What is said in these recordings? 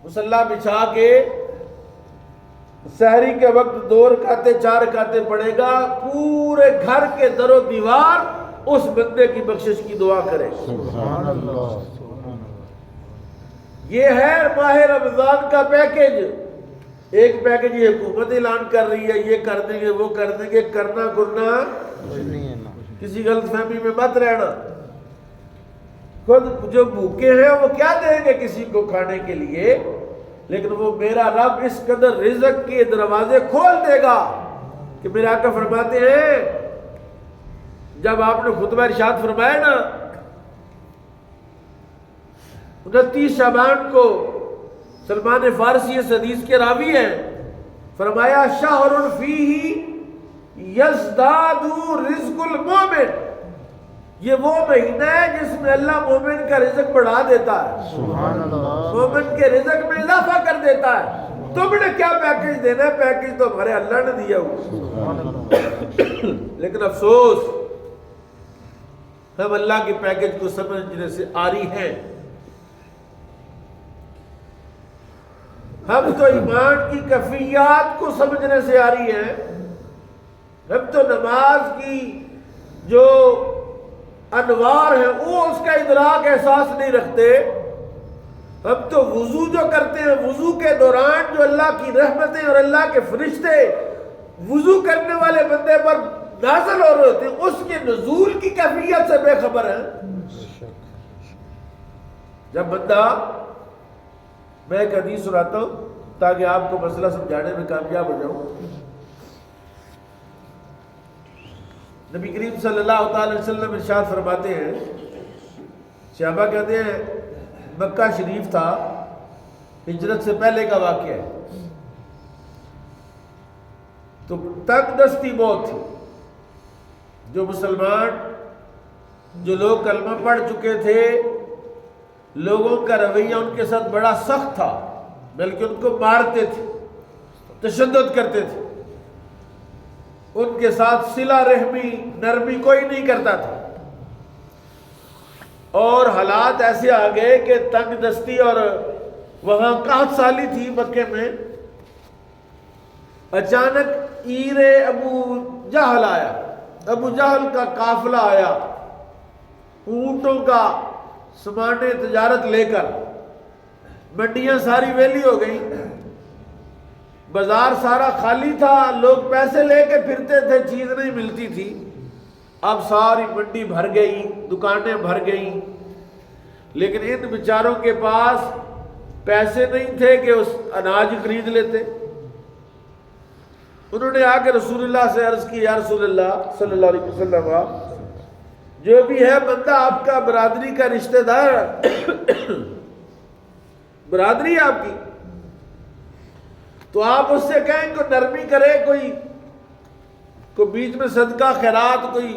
مصلی بچھا کے سحری کے وقت 2 رکعتیں 4 رکعتیں پڑھے گا، پورے گھر کے در و دیوار اس بندے کی بخشش کی دعا کرے گا۔ سبحان اللہ۔ یہ ہے ماہ رمضان کا پیکج۔ ایک پیکج یہ حکومت اعلان کر رہی ہے، یہ کر دیں گے وہ کر دیں گے، کرنا کسی غلط فہمی میں مت رہنا۔ خود جو بھوکے ہیں وہ کیا دیں گے کسی کو کھانے کے لیے، لیکن وہ میرا رب اس قدر رزق کے دروازے کھول دے گا کہ میرے آقا فرماتے ہیں، جب آپ نے خطبہ ارشاد فرمایا نا 29 شعبان کو، سلمان فارسی اس حدیث کے راوی ہیں، فرمایا شہر فیہ یزداد رزق المومن، یہ وہ مہینہ ہے جس میں اللہ مومن کا رزق بڑھا دیتا ہے، سبحان اللہ۔ مومن کے رزق میں اضافہ کر دیتا ہے۔ تم نے کیا پیکج دینا ہے؟ پیکج تو ہمارے اللہ نے دیا ہوا۔ لیکن افسوس ہم اللہ کے پیکج کو سمجھنے سے عاری ہیں۔ ہم تو ایمان کی کیفیات کو سمجھنے سے عاری ہیں۔ ہم تو نماز کی جو انوار ہیں وہ اس کا ادراک احساس نہیں رکھتے۔ ہم تو وضو جو کرتے ہیں، وضو کے دوران جو اللہ کی رحمتیں اور اللہ کے فرشتے وضو کرنے والے بندے پر نازل ہو رہے ہوتے ہیں، اس کے نزول کی کیفیت سے بے خبر ہیں۔ جب بندہ، میں ایک حدیث سناتا ہوں تاکہ آپ کو مسئلہ سمجھانے میں کامیاب ہو جاؤں۔ نبی کریم صلی اللہ علیہ وسلم ارشاد فرماتے ہیں، صحابہ کہتے ہیں مکہ شریف تھا، ہجرت سے پہلے کا واقعہ ہے، تو تنگ دستی بہت تھی۔ جو مسلمان، جو لوگ کلمہ پڑھ چکے تھے، لوگوں کا رویہ ان کے ساتھ بڑا سخت تھا، بلکہ ان کو مارتے تھے، تشدد کرتے تھے، ان کے ساتھ صلہ رحمی، نرمی کوئی نہیں کرتا تھا۔ اور حالات ایسے آ گئے کہ تنگ دستی اور وہاں قحط سالی تھی مکے میں۔ اچانک عیر ابو جہل آیا، ابو جہل کا قافلہ آیا، اونٹوں کا سامان تجارت لے کر۔ منڈیاں ساری ویلی ہو گئی، بازار سارا خالی تھا، لوگ پیسے لے کے پھرتے تھے، چیز نہیں ملتی تھی۔ اب ساری منڈی بھر گئی، دکانیں بھر گئیں، لیکن ان بیچاروں کے پاس پیسے نہیں تھے کہ اس اناج خرید لیتے۔ انہوں نے آ کے رسول اللہ سے عرض کی، یا رسول اللہ صلی اللہ علیہ وسلم، جو بھی ہے بندہ آپ کا برادری کا رشتہ دار، برادری ہے آپ کی، تو آپ اس سے کہیں کہ نرمی کرے، کوئی بیچ میں صدقہ خیرات، کوئی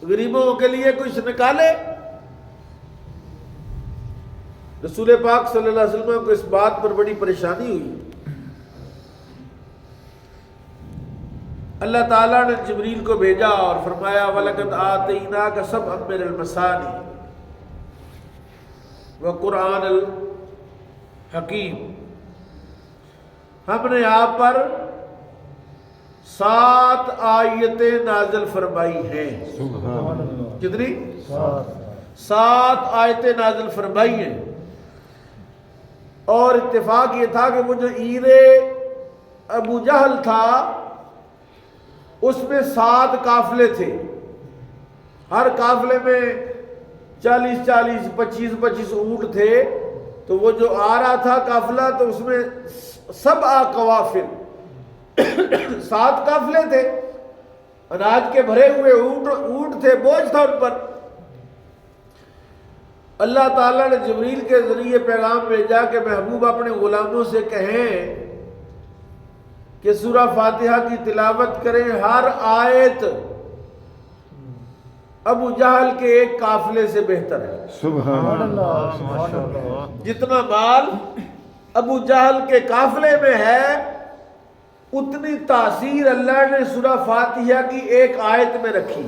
غریبوں کے لیے کچھ نکالے۔ رسول پاک صلی اللہ علیہ وسلم کو اس بات پر بڑی پریشانی ہوئی۔ اللہ تعالیٰ نے جبریل کو بھیجا اور فرمایا وَلَقَدْ آتَيْنَاكَ سَبْعًا مِنَ الْمَثَانِي وَقُرْآنَ الْحَكِيمِ، ہم نے آپ پر 7 آیتیں نازل فرمائی ہیں۔ کتنی؟ 7 آیتیں نازل فرمائی ہیں۔ اور اتفاق یہ تھا کہ وہ جو عیر ابو جہل تھا اس میں 7 قافلے تھے، ہر قافلے میں 40-40 25-25 اونٹ تھے، تو وہ جو آ رہا تھا قافلہ تو اس میں 7 قوافل 7 قافلے تھے، اناج کے بھرے ہوئے اونٹ تھے، بوجھ تھا ان پر۔ اللہ تعالیٰ نے جبریل کے ذریعے پیغام بھیجا کہ محبوب اپنے غلاموں سے کہیں کہ سورہ فاتحہ کی تلاوت کریں، ہر آیت ابو جہل کے ایک قافلے سے بہتر ہے۔ سبحان اللہ۔ جتنا مال ابو جہل کے قافلے میں ہے، اتنی تاثیر اللہ نے سورہ فاتحہ کی ایک آیت میں رکھی۔